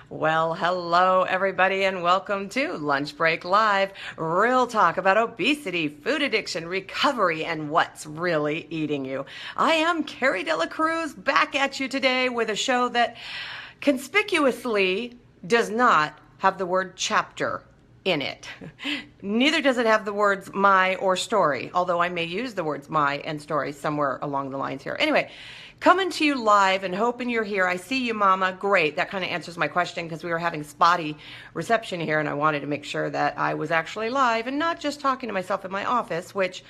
Well, hello everybody and welcome to Lunch Break Live. Real talk about obesity, food addiction, recovery, and what's really eating you. I am Carrie Dela Cruz back at you today with a show that conspicuously does not have the word chapter in it. Neither does it have the words my or story, although I may use the words my and story somewhere along the lines here. Anyway, coming to you live and hoping you're here. I see you, Mama. Great. That kind of answers my question because we were having spotty reception here and I wanted to make sure that I was actually live and not just talking to myself in my office, which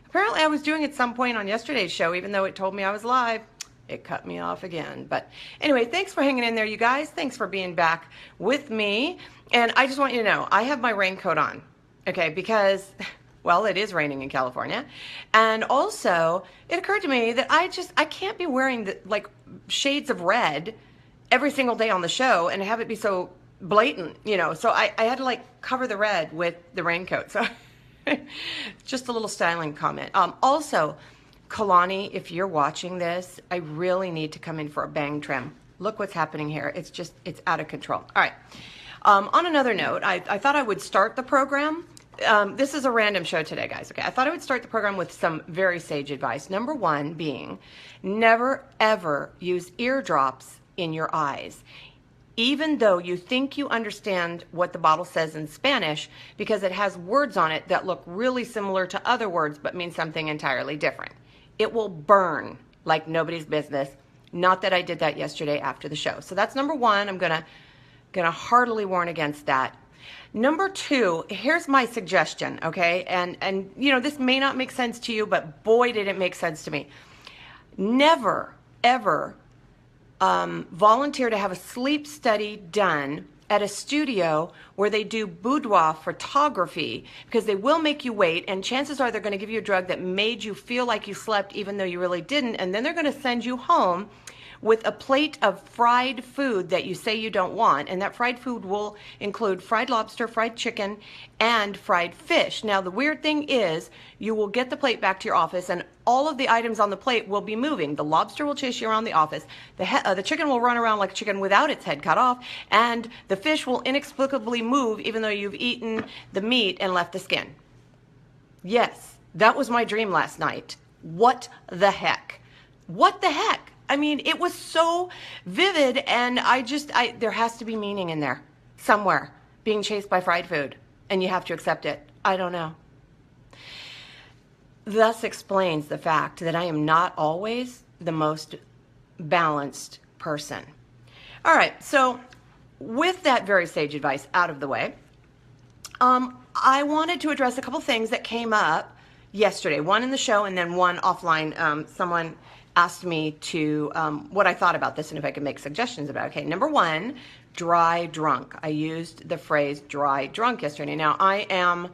apparently I was doing at some point on yesterday's show, even though it told me I was live. It cut me off again. But anyway, thanks for hanging in there, you guys. Thanks for being back with me. And I just want you to know, I have my raincoat on, okay, because, well, it is raining in California. And also, it occurred to me that I can't be wearing like shades of red every single day on the show and have it be so blatant, you know. So I had to like cover the red with the raincoat. So just a little styling comment. Also, Kalani, if you're watching this, I really need to come in for a bang trim. Look what's happening here. It's out of control. All right. On another note, I thought I would start the program. This is a random show today, guys. Okay. I thought I would start the program with some very sage advice. Number one being, never ever use eardrops in your eyes, even though you think you understand what the bottle says in Spanish, because it has words on it that look really similar to other words but mean something entirely different. It will burn like nobody's business. Not that I did that yesterday after the show. So that's number one. I'm gonna heartily warn against that. Number two, here's my suggestion, okay? And you know, this may not make sense to you, but boy, did it make sense to me. Never, ever volunteer to have a sleep study done at a studio where they do boudoir photography, because they will make you wait, and chances are they're going to give you a drug that made you feel like you slept even though you really didn't, and then they're going to send you home with a plate of fried food that you say you don't want, and that fried food will include fried lobster, fried chicken, and fried fish. Now, the weird thing is you will get the plate back to your office, and all of the items on the plate will be moving. The lobster will chase you around the office. The chicken will run around like a chicken without its head cut off, and the fish will inexplicably move even though you've eaten the meat and left the skin. Yes, that was my dream last night. What the heck? What the heck? I mean, it was so vivid, and there has to be meaning in there somewhere, being chased by fried food, and you have to accept it. I don't know. Thus explains the fact that I am not always the most balanced person. All right, so with that very sage advice out of the way, I wanted to address a couple things that came up yesterday, one in the show and then one offline. Someone asked me to what I thought about this and if I could make suggestions about it. Okay, number one, dry drunk. I used the phrase dry drunk yesterday. Now, I'm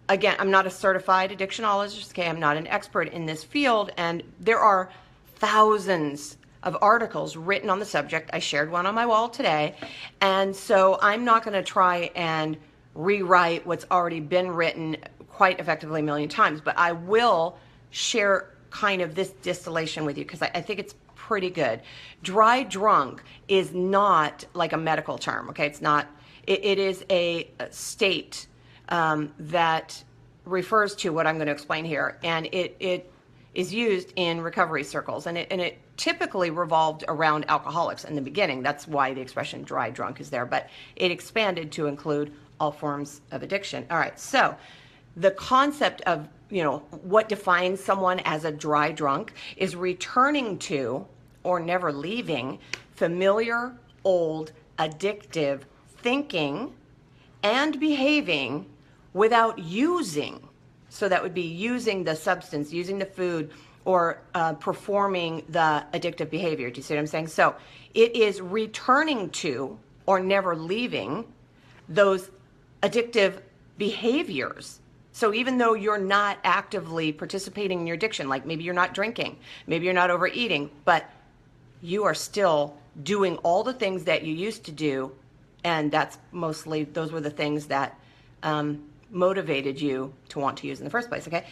not a certified addictionologist. Okay, I'm not an expert in this field, and there are thousands of articles written on the subject. I shared one on my wall today, and so I'm not going to try and rewrite what's already been written quite effectively a million times, but I will share kind of this distillation with you because I think it's pretty good. Dry drunk is not like a medical term, okay? It's not. It is a state that refers to what I'm going to explain here, and it is used in recovery circles, and it typically revolved around alcoholics in the beginning. That's why the expression dry drunk is there, but it expanded to include all forms of addiction. All right, so the concept of, you know, what defines someone as a dry drunk is returning to or never leaving familiar, old, addictive thinking and behaving without using. So that would be using the substance, using the food, or performing the addictive behavior. Do you see what I'm saying? So it is returning to or never leaving those addictive behaviors. So even though you're not actively participating in your addiction, like maybe you're not drinking, maybe you're not overeating, but you are still doing all the things that you used to do, and those were the things that motivated you to want to use in the first place, okay?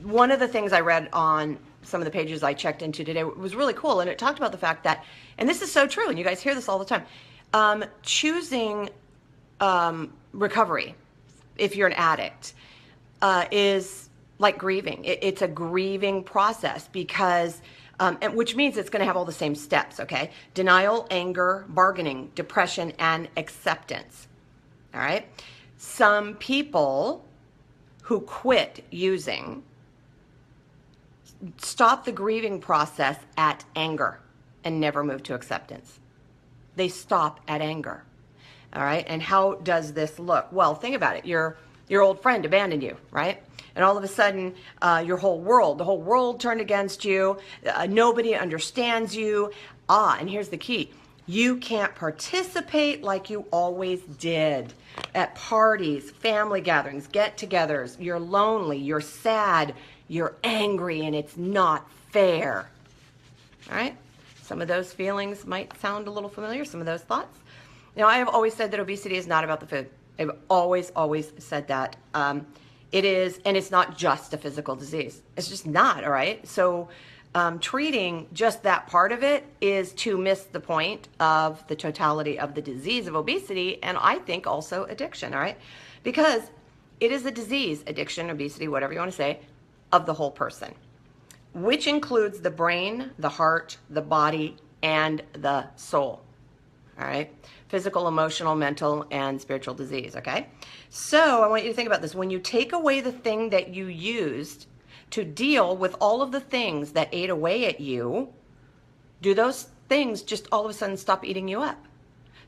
One of the things I read on some of the pages I checked into today. It was really cool, and it talked about the fact that, and this is so true, and you guys hear this all the time, choosing recovery, if you're an addict, is like grieving. It's a grieving process because, and which means it's going to have all the same steps, okay? Denial, anger, bargaining, depression, and acceptance, all right? Some people who quit using stop the grieving process at anger and never move to acceptance. They stop at anger, all right? And how does this look? Well, think about it. Your old friend abandoned you, right? And all of a sudden, the whole world turned against you. Nobody understands you. And here's the key. You can't participate like you always did at parties, family gatherings, get-togethers. You're lonely, you're sad, you're angry, and it's not fair. All right? Some of those feelings might sound a little familiar, some of those thoughts. Now, I have always said that obesity is not about the food. I've always said that. It is, and it's not just a physical disease. It's just not, all right? So treating just that part of it is to miss the point of the totality of the disease of obesity, and I think also addiction, all right? Because it is a disease, addiction, obesity, whatever you want to say, of the whole person, which includes the brain, the heart, the body, and the soul, all right? Physical, emotional, mental, and spiritual disease, okay? So I want you to think about this. When you take away the thing that you used to deal with all of the things that ate away at you, do those things just all of a sudden stop eating you up?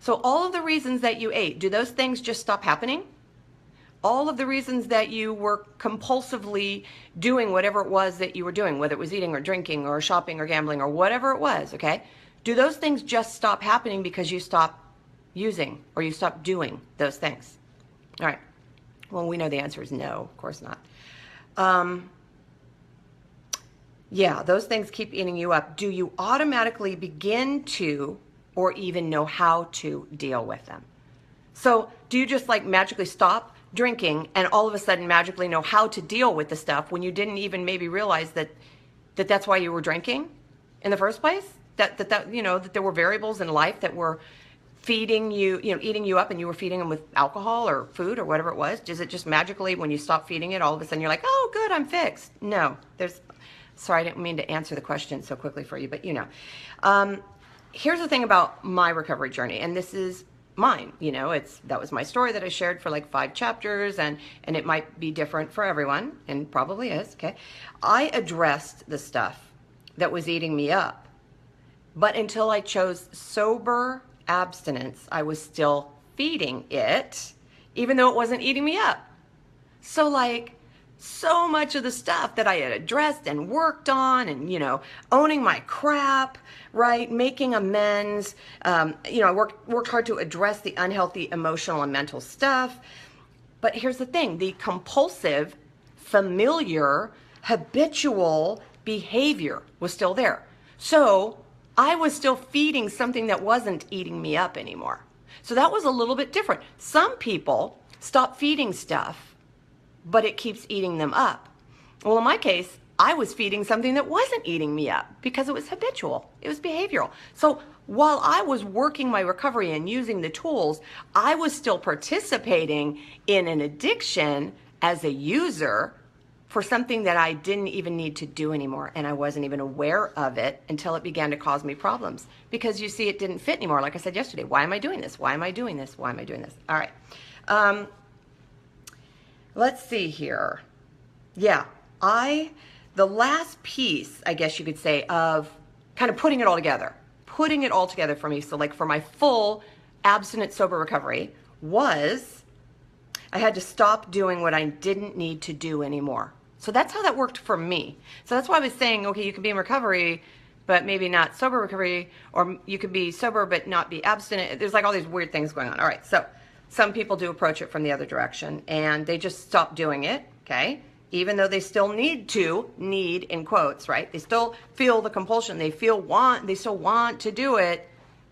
So all of the reasons that you ate, do those things just stop happening? All of the reasons that you were compulsively doing whatever it was that you were doing, whether it was eating or drinking or shopping or gambling or whatever it was, okay? Do those things just stop happening because you stop using or you stop doing those things? All right. Well, we know the answer is no, of course not. Yeah, those things keep eating you up. Do you automatically begin to or even know how to deal with them? So do you just like magically stop drinking and all of a sudden magically know how to deal with the stuff when you didn't even maybe realize that that's why you were drinking in the first place? That you know, that there were variables in life that were feeding you, eating you up, and you were feeding them with alcohol or food or whatever it was? Does it just magically, when you stop feeding it, all of a sudden you're like, oh, good, I'm fixed? No, sorry, I didn't mean to answer the question so quickly for you, but here's the thing about my recovery journey, and this is mine, that was my story that I shared for like 5 chapters, and it might be different for everyone, and probably is, okay? I addressed the stuff that was eating me up, but until I chose sober abstinence, I was still feeding it, even though it wasn't eating me up. So so much of the stuff that I had addressed and worked on and, owning my crap, right? Making amends. I worked hard to address the unhealthy emotional and mental stuff. But here's the thing, the compulsive, familiar, habitual behavior was still there. So I was still feeding something that wasn't eating me up anymore. So that was a little bit different. Some people stop feeding stuff, but it keeps eating them up. Well, in my case, I was feeding something that wasn't eating me up because it was habitual. It was behavioral. So while I was working my recovery and using the tools, I was still participating in an addiction as a user for something that I didn't even need to do anymore, and I wasn't even aware of it until it began to cause me problems. Because you see, it didn't fit anymore. Like I said yesterday, why am I doing this? Why am I doing this? Why am I doing this? All right. Let's see here. Yeah, the last piece, I guess you could say, of kind of putting it all together for me, so like for my full abstinent sober recovery, was I had to stop doing what I didn't need to do anymore. So that's how that worked for me. So that's why I was saying, okay, you can be in recovery, but maybe not sober recovery, or you could be sober but not be abstinent. There's like all these weird things going on. All right, so some people do approach it from the other direction, and they just stop doing it, okay? Even though they still need in quotes, right? They still feel the compulsion. They still want to do it,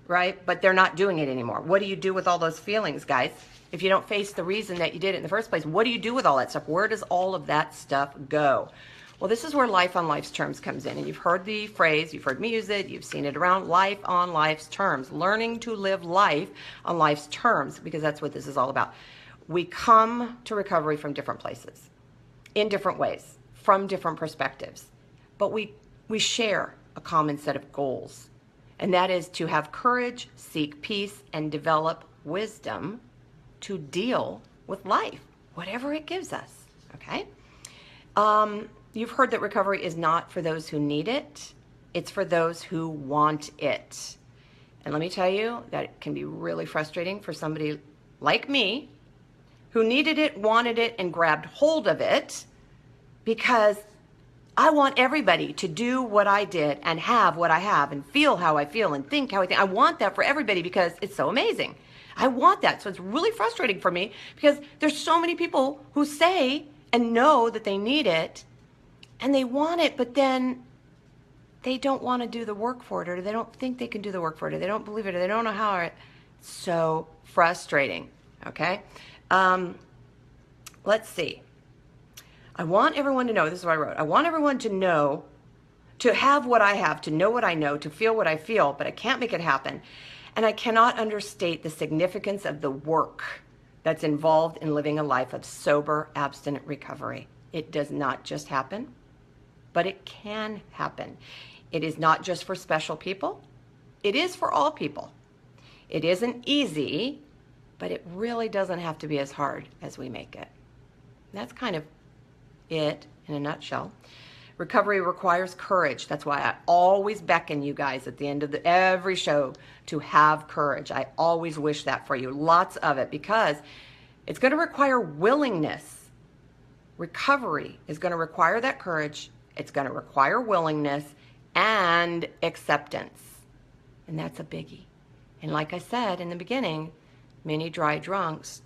right? But they're not doing it anymore. What do you do with all those feelings, guys? If you don't face the reason that you did it in the first place, what do you do with all that stuff? Where does all of that stuff go? Well, this is where life on life's terms comes in. And you've heard the phrase, you've heard me use it, you've seen it around, life on life's terms. Learning to live life on life's terms, because that's what this is all about. We come to recovery from different places, in different ways, from different perspectives. But we share a common set of goals. And that is to have courage, seek peace, and develop wisdom to deal with life, whatever it gives us, okay? You've heard that recovery is not for those who need it. It's for those who want it. And let me tell you that it can be really frustrating for somebody like me who needed it, wanted it, and grabbed hold of it, because I want everybody to do what I did and have what I have and feel how I feel and think how I think. I want that for everybody because it's so amazing. I want that. So it's really frustrating for me because there's so many people who say and know that they need it and they want it, but then they don't want to do the work for it, or they don't think they can do the work for it, or they don't believe it, or they don't know how. It's so frustrating, okay? Let's see. I want everyone to know, this is what I wrote, I want everyone to know, to have what I have, to know what I know, to feel what I feel, but I can't make it happen. And I cannot understate the significance of the work that's involved in living a life of sober, abstinent recovery. It does not just happen, but it can happen. It is not just for special people. It is for all people. It isn't easy, but it really doesn't have to be as hard as we make it. That's kind of it in a nutshell. Recovery requires courage. That's why I always beckon you guys at the end of every show to have courage. I always wish that for you, lots of it, because it's going to require willingness. Recovery is going to require that courage. It's going to require willingness and acceptance. And that's a biggie. And like I said in the beginning, many dry drunks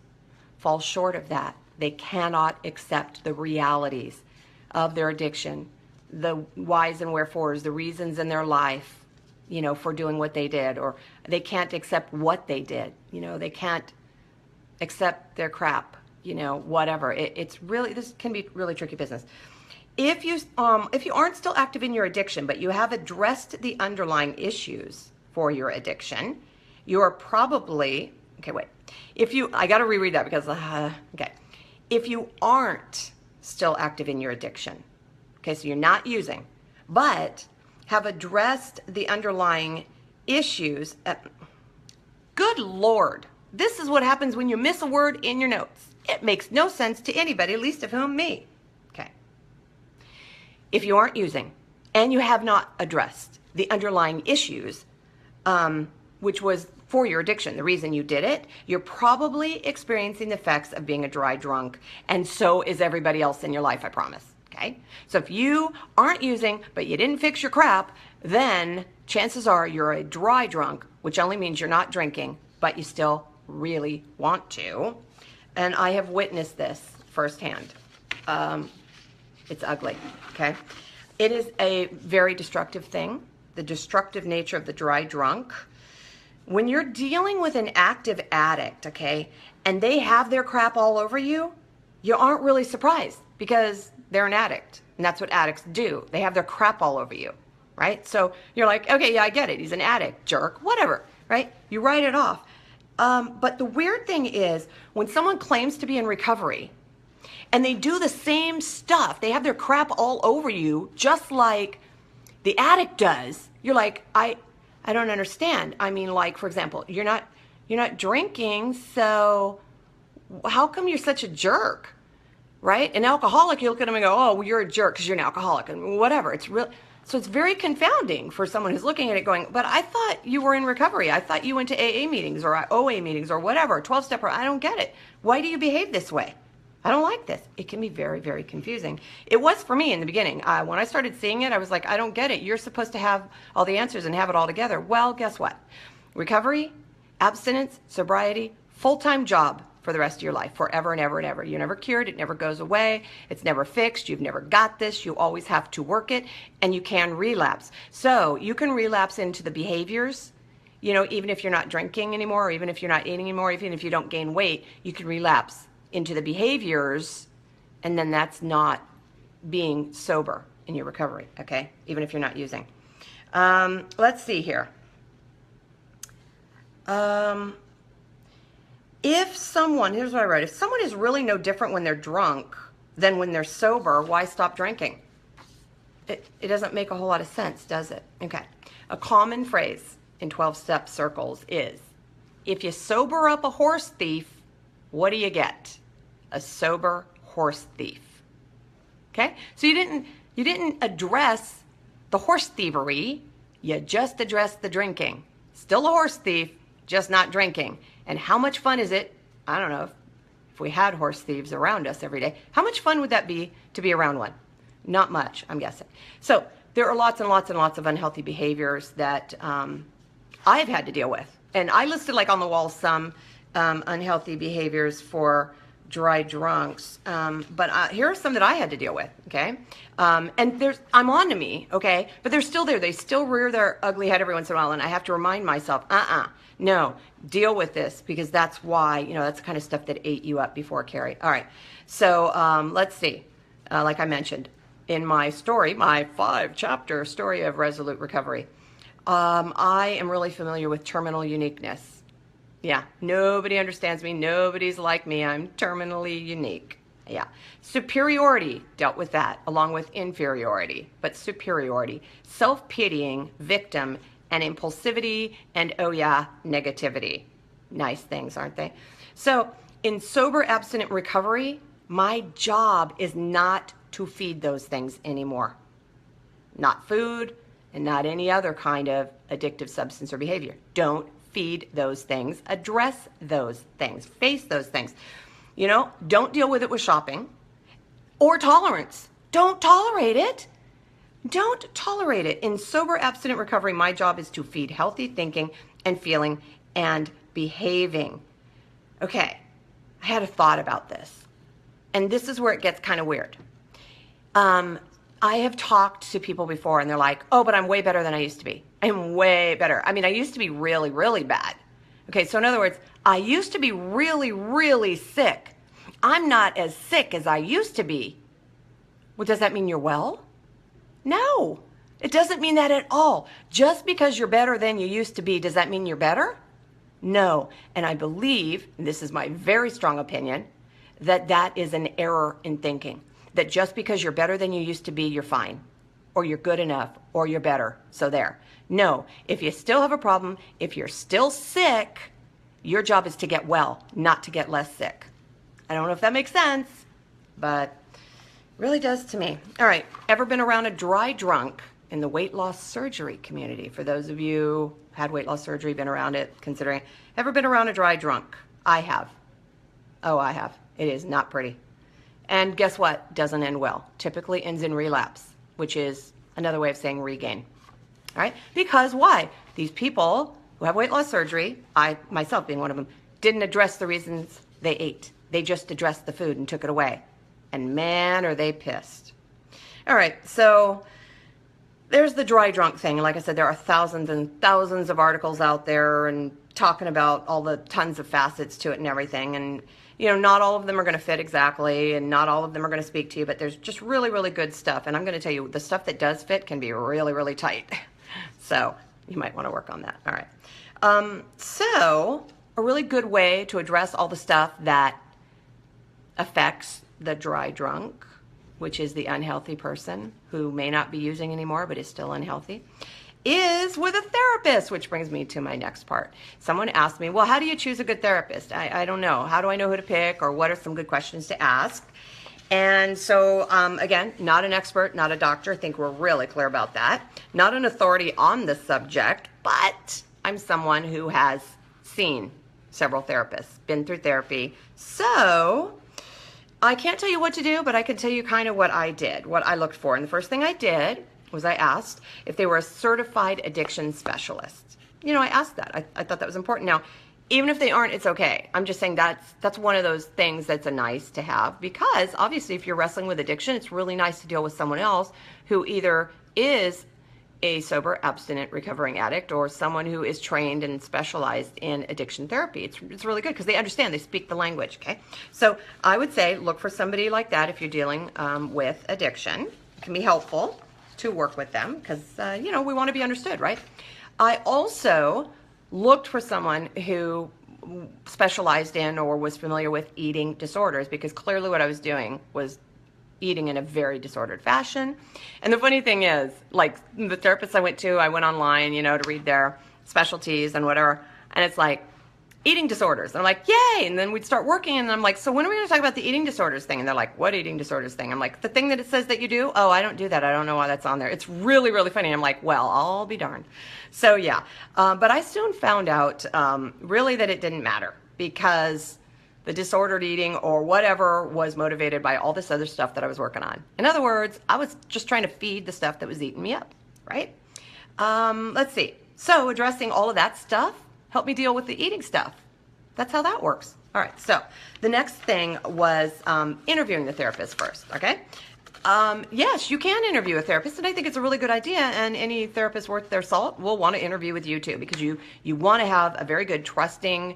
fall short of that. They cannot accept the realities of their addiction, the whys and wherefores, the reasons in their life, you know, for doing what they did, or they can't accept what they did. You know, they can't accept their crap, you know, whatever. It's really, this can be really tricky business. If you aren't still active in your addiction, but you have addressed the underlying issues for your addiction, you are probably, okay, wait. I got to reread that because, okay. If you aren't still active in your addiction, okay, so you're not using, but have addressed the underlying issues, good Lord, this is what happens when you miss a word in your notes. It makes no sense to anybody, least of whom me. Okay. If you aren't using and you have not addressed the underlying issues, which was for your addiction, the reason you did it, you're probably experiencing the effects of being a dry drunk, and so is everybody else in your life, I promise, okay? So if you aren't using, but you didn't fix your crap, then chances are you're a dry drunk, which only means you're not drinking, but you still really want to. And I have witnessed this firsthand. It's ugly, okay? It is a very destructive thing, the destructive nature of the dry drunk. When you're dealing with an active addict, okay, and they have their crap all over you, you aren't really surprised because they're an addict, and that's what addicts do. They have their crap all over you, right? So you're like, okay, yeah, I get it. He's an addict, jerk, whatever, right? You write it off. But the weird thing is when someone claims to be in recovery and they do the same stuff, they have their crap all over you, just like the addict does, you're like, I don't understand. I mean, like, for example, you're not drinking, so how come you're such a jerk, right? An alcoholic, you look at them and go, oh, well, you're a jerk because you're an alcoholic, and whatever. So it's very confounding for someone who's looking at it going, but I thought you were in recovery. I thought you went to AA meetings or OA meetings or whatever, 12-step, I don't get it. Why do you behave this way? I don't like this. It can be very, very confusing. It was for me in the beginning. When I started seeing it, I was like, I don't get it. You're supposed to have all the answers and have it all together. Well, guess what? Recovery, abstinence, sobriety, full-time job for the rest of your life, forever and ever and ever. You're never cured. It never goes away. It's never fixed. You've never got this. You always have to work it, and you can relapse. So you can relapse into the behaviors, you know, even if you're not drinking anymore, or even if you're not eating anymore, even if you don't gain weight, you can relapse into the behaviors, and then that's not being sober in your recovery, okay? Even if you're not using. Let's see here. If someone, here's what I wrote, if someone is really no different when they're drunk than when they're sober, why stop drinking? It doesn't make a whole lot of sense, does it? Okay. A common phrase in 12-step circles is, if you sober up a horse thief, what do you get? A sober horse thief. Okay? So you didn't address the horse thievery, you just addressed the drinking. Still a horse thief, just not drinking. And how much fun is it? I don't know, if we had horse thieves around us every day, how much fun would that be to be around one? Not much, I'm guessing. So there are lots and lots and lots of unhealthy behaviors that I've had to deal with. And I listed like on the wall some unhealthy behaviors for dry drunks. But here are some that I had to deal with, okay? And I'm on to me, okay? But they're still there. They still rear their ugly head every once in a while, and I have to remind myself, no, deal with this, because that's why, that's the kind of stuff that ate you up before, Carrie. All right, so let's see. Like I mentioned, in my story, my 5-chapter story of resolute recovery, I am really familiar with terminal uniqueness. Yeah, nobody understands me. Nobody's like me. I'm terminally unique. Yeah. Superiority, dealt with that, along with inferiority, but superiority. Self-pitying, victim, and impulsivity, and oh yeah, negativity. Nice things, aren't they? So in sober abstinent recovery, my job is not to feed those things anymore. Not food and not any other kind of addictive substance or behavior. Don't feed those things. Address those things. Face those things. Don't deal with it with shopping or tolerance. Don't tolerate it. Don't tolerate it. In sober abstinent recovery, my job is to feed healthy thinking and feeling and behaving. Okay, I had a thought about this. And this is where it gets kind of weird. I have talked to people before and they're like, oh, but I'm way better than I used to be. I'm way better. I mean, I used to be really, really bad. Okay, so in other words, I used to be really, really sick. I'm not as sick as I used to be. Well, does that mean you're well? No, it doesn't mean that at all. Just because you're better than you used to be, does that mean you're better? No, and I believe, and this is my very strong opinion, that is an error in thinking. That just because you're better than you used to be, you're fine, or you're good enough, or you're better. So there. No, if you still have a problem, if you're still sick, your job is to get well, not to get less sick. I don't know if that makes sense, but it really does to me. All right, ever been around a dry drunk in the weight loss surgery community? For those of you who had weight loss surgery, been around it, considering, ever been around a dry drunk? I have. Oh, I have. It is not pretty. And guess what? Doesn't end well. Typically ends in relapse, which is another way of saying regain. All right? Because why? These people who have weight loss surgery, I myself being one of them, didn't address the reasons they ate. They just addressed the food and took it away. And man, are they pissed. All right, so there's the dry drunk thing. Like I said, there are thousands and thousands of articles out there and talking about all the tons of facets to it and everything. And not all of them are going to fit exactly, and not all of them are going to speak to you, but there's just really, really good stuff. And I'm going to tell you, the stuff that does fit can be really, really tight. So you might want to work on that. All right. So a really good way to address all the stuff that affects the dry drunk, which is the unhealthy person who may not be using anymore but is still unhealthy, is with a therapist, which brings me to my next part. Someone asked me, well, how do you choose a good therapist? I don't know. How do I know who to pick, or what are some good questions to ask? And so, again, not an expert, not a doctor. I think we're really clear about that. Not an authority on the subject, but I'm someone who has seen several therapists, been through therapy. So I can't tell you what to do, but I can tell you kind of what I did, what I looked for. And the first thing I did was I asked if they were a certified addiction specialist. I asked that. I thought that was important. Now, even if they aren't, it's okay. I'm just saying that's one of those things that's a nice to have, because obviously if you're wrestling with addiction, it's really nice to deal with someone else who either is a sober, abstinent, recovering addict or someone who is trained and specialized in addiction therapy. It's really good because they understand, they speak the language, okay? So I would say look for somebody like that if you're dealing with addiction. It can be helpful to work with them because, you know, we want to be understood, right? I also looked for someone who specialized in or was familiar with eating disorders because clearly what I was doing was eating in a very disordered fashion. And the funny thing is, like the therapist I went online, you know, to read their specialties and whatever. And it's like, eating disorders. And I'm like, yay. And then we'd start working and I'm like, so when are we going to talk about the eating disorders thing? And they're like, what eating disorders thing? I'm like, the thing that it says that you do? Oh, I don't do that. I don't know why that's on there. It's really, really funny. I'm like, well, I'll be darned. So yeah. But I soon found out really that it didn't matter because the disordered eating or whatever was motivated by all this other stuff that I was working on. In other words, I was just trying to feed the stuff that was eating me up, right? Let's see. So addressing all of that stuff helped me deal with the eating stuff. That's how that works. All right, so the next thing was interviewing the therapist first, okay? Yes, you can interview a therapist, and I think it's a really good idea, and any therapist worth their salt will want to interview with you too, because you want to have a very good, trusting,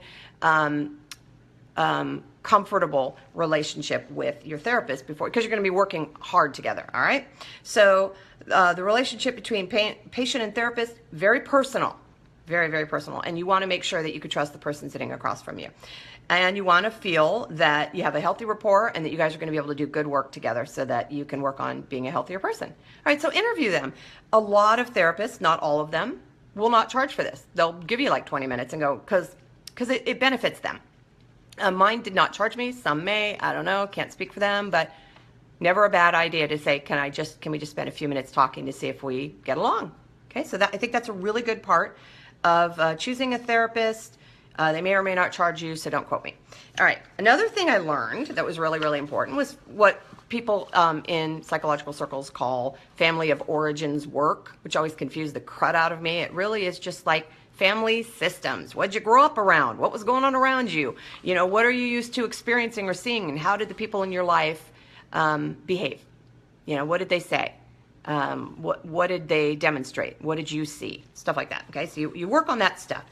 comfortable relationship with your therapist before, because you're going to be working hard together, all right? So the relationship between patient and therapist, very personal. Very, very personal. And you want to make sure that you can trust the person sitting across from you. And you want to feel that you have a healthy rapport and that you guys are going to be able to do good work together so that you can work on being a healthier person. All right, so interview them. A lot of therapists, not all of them, will not charge for this. They'll give you like 20 minutes and go, because it benefits them. Mine did not charge me. Some may. I don't know. Can't speak for them. But never a bad idea to say, can we just spend a few minutes talking to see if we get along? Okay, so I think that's a really good part of choosing a therapist. They may or may not charge you, so don't quote me. All right, another thing I learned that was really, really important was what people in psychological circles call family of origins work, which always confused the crud out of me. It really is just like family systems. What'd you grow up around? What was going on around you? You know, what are you used to experiencing or seeing, and how did the people in your life behave? You know, what did they say? What did they demonstrate? What did you see? Stuff like that. Okay, so you work on that stuff.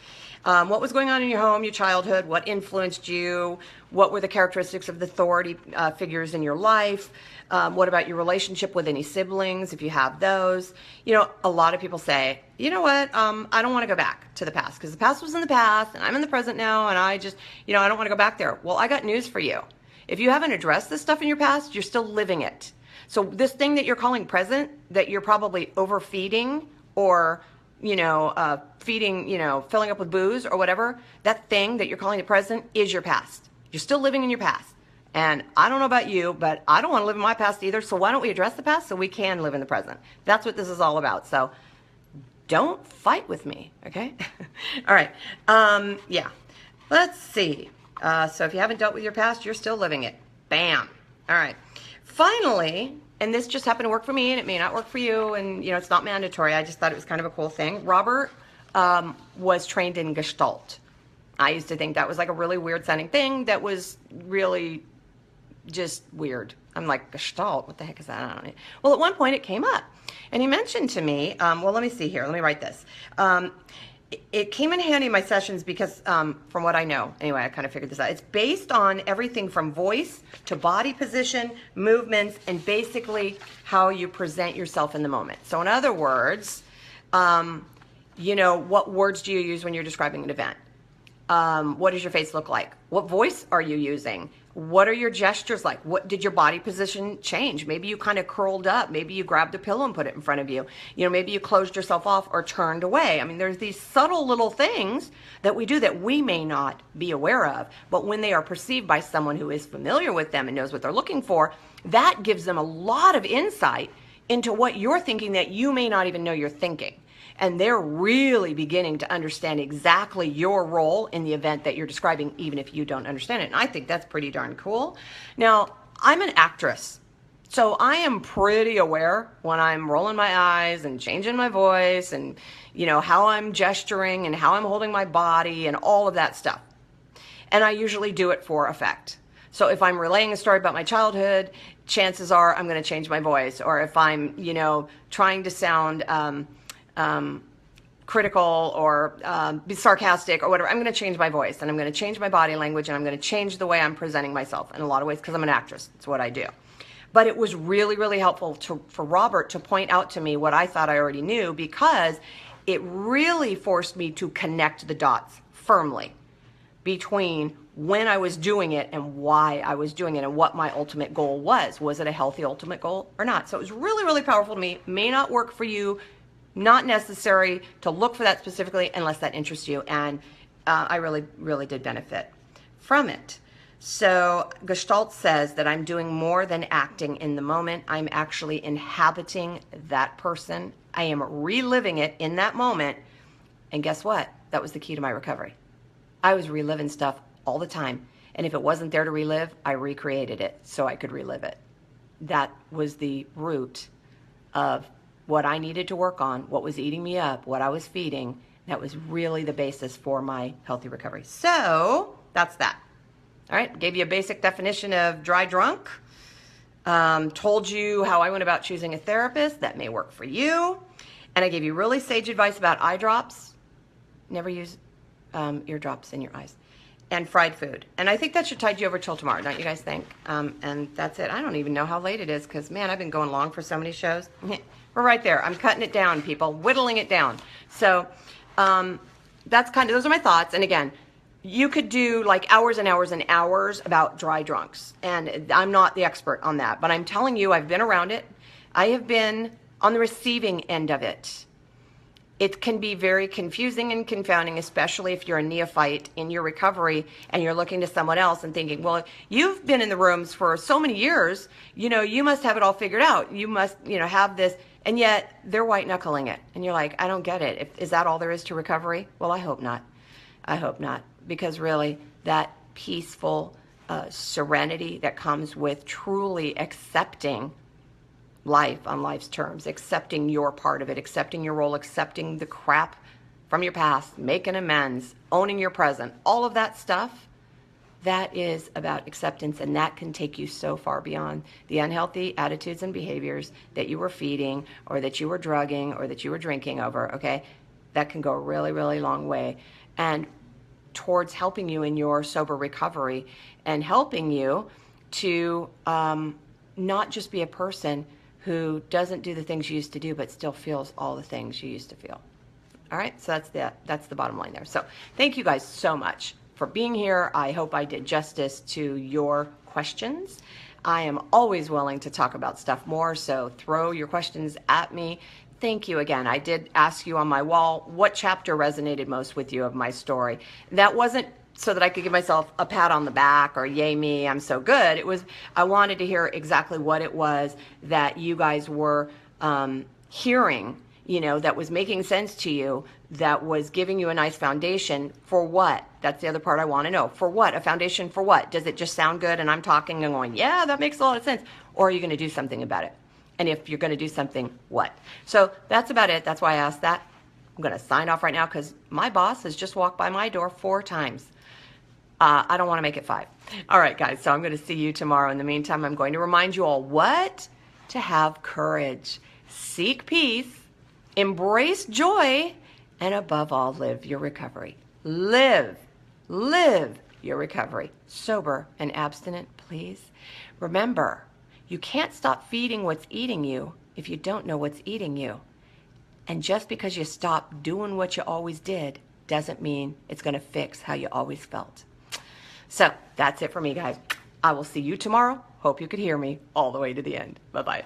What was going on in your home, your childhood? What influenced you? What were the characteristics of the authority figures in your life? What about your relationship with any siblings, if you have those? You know, a lot of people say, you know what, I don't want to go back to the past because the past was in the past and I'm in the present now and I just, you know, I don't want to go back there. Well, I got news for you. If you haven't addressed this stuff in your past, you're still living it. So this thing that you're calling present, that you're probably overfeeding or, you know, feeding, you know, filling up with booze or whatever, that thing that you're calling the present is your past. You're still living in your past. And I don't know about you, but I don't want to live in my past either. So why don't we address the past so we can live in the present? That's what this is all about. So don't fight with me, okay? All right. Yeah. Let's see. So if you haven't dealt with your past, you're still living it. Bam. All right. Finally, and this just happened to work for me and it may not work for you, and you know, it's not mandatory. I just thought it was kind of a cool thing. Robert was trained in Gestalt. I used to think that was like a really weird sounding thing that was really just weird. I'm like, Gestalt, what the heck is that? I don't know. Well, at one point it came up and he mentioned to me, well, let me see here. Let me write this. It came in handy in my sessions because, from what I know, anyway, I kind of figured this out. It's based on everything from voice to body position, movements, and basically how you present yourself in the moment. So in other words, you know, what words do you use when you're describing an event? What does your face look like? What voice are you using? What are your gestures like? What did your body position change? Maybe you kind of curled up. Maybe you grabbed a pillow and put it in front of you. You know, maybe you closed yourself off or turned away. I mean, there's these subtle little things that we do that we may not be aware of, but when they are perceived by someone who is familiar with them and knows what they're looking for, that gives them a lot of insight into what you're thinking that you may not even know you're thinking. And they're really beginning to understand exactly your role in the event that you're describing, even if you don't understand it. And I think that's pretty darn cool. Now, I'm an actress, so I am pretty aware when I'm rolling my eyes and changing my voice and, you know, how I'm gesturing and how I'm holding my body and all of that stuff. And I usually do it for effect. So if I'm relaying a story about my childhood, chances are I'm going to change my voice. Or if I'm, you know, trying to sound critical or be sarcastic or whatever. I'm going to change my voice, and I'm going to change my body language, and I'm going to change the way I'm presenting myself in a lot of ways because I'm an actress. It's what I do. But it was really, really helpful for Robert to point out to me what I thought I already knew, because it really forced me to connect the dots firmly between when I was doing it and why I was doing it and what my ultimate goal was. Was it a healthy ultimate goal or not? So it was really, really powerful to me. May not work for you. Not necessary to look for that specifically unless that interests you. And I really, really did benefit from it. So Gestalt says that I'm doing more than acting in the moment. I'm actually inhabiting that person. I am reliving it in that moment. And guess what? That was the key to my recovery. I was reliving stuff all the time. And if it wasn't there to relive, I recreated it so I could relive it. That was the root of what I needed to work on, what was eating me up, what I was feeding. That was really the basis for my healthy recovery. So that's that. All right, gave you a basic definition of dry drunk. Told you how I went about choosing a therapist. That may work for you. And I gave you really sage advice about eye drops. Never use eardrops in your eyes. And fried food. And I think that should tide you over till tomorrow, don't you guys think? And that's it. I don't even know how late it is because, man, I've been going long for so many shows. We're right there. I'm cutting it down, people, whittling it down. So that's those are my thoughts. And again, you could do like hours and hours and hours about dry drunks. And I'm not the expert on that, but I'm telling you, I've been around it. I have been on the receiving end of it. It can be very confusing and confounding, especially if you're a neophyte in your recovery and you're looking to someone else and thinking, well, you've been in the rooms for so many years, you must have it all figured out. You must, have this. And yet they're white knuckling it. And you're like, I don't get it. Is that all there is to recovery? Well, I hope not. I hope not. Because really that peaceful serenity that comes with truly accepting life on life's terms, accepting your part of it, accepting your role, accepting the crap from your past, making amends, owning your present, all of that stuff, that is about acceptance, and that can take you so far beyond the unhealthy attitudes and behaviors that you were feeding or that you were drugging or that you were drinking over, okay? That can go a really, really long way. And towards helping you in your sober recovery and helping you to not just be a person who doesn't do the things you used to do, but still feels all the things you used to feel. All right, so that's the bottom line there. So thank you guys so much for being here. I hope I did justice to your questions. I am always willing to talk about stuff more, so throw your questions at me. Thank you again. I did ask you on my wall, what chapter resonated most with you of my story? That wasn't so that I could give myself a pat on the back or yay me, I'm so good. It was, I wanted to hear exactly what it was that you guys were hearing, that was making sense to you, that was giving you a nice foundation for what? That's the other part I want to know. For what? A foundation for what? Does it just sound good and I'm talking and going, yeah, that makes a lot of sense? Or are you going to do something about it? And if you're going to do something, what? So that's about it. That's why I asked that. I'm going to sign off right now because my boss has just walked by my door 4 times. I don't want to make it 5. All right, guys, so I'm going to see you tomorrow. In the meantime, I'm going to remind you all what? To have courage, seek peace, embrace joy, and above all, live your recovery. Live your recovery. Sober and abstinent, please. Remember, you can't stop feeding what's eating you if you don't know what's eating you. And just because you stop doing what you always did doesn't mean it's going to fix how you always felt. So that's it for me, guys. I will see you tomorrow. Hope you could hear me all the way to the end. Bye-bye.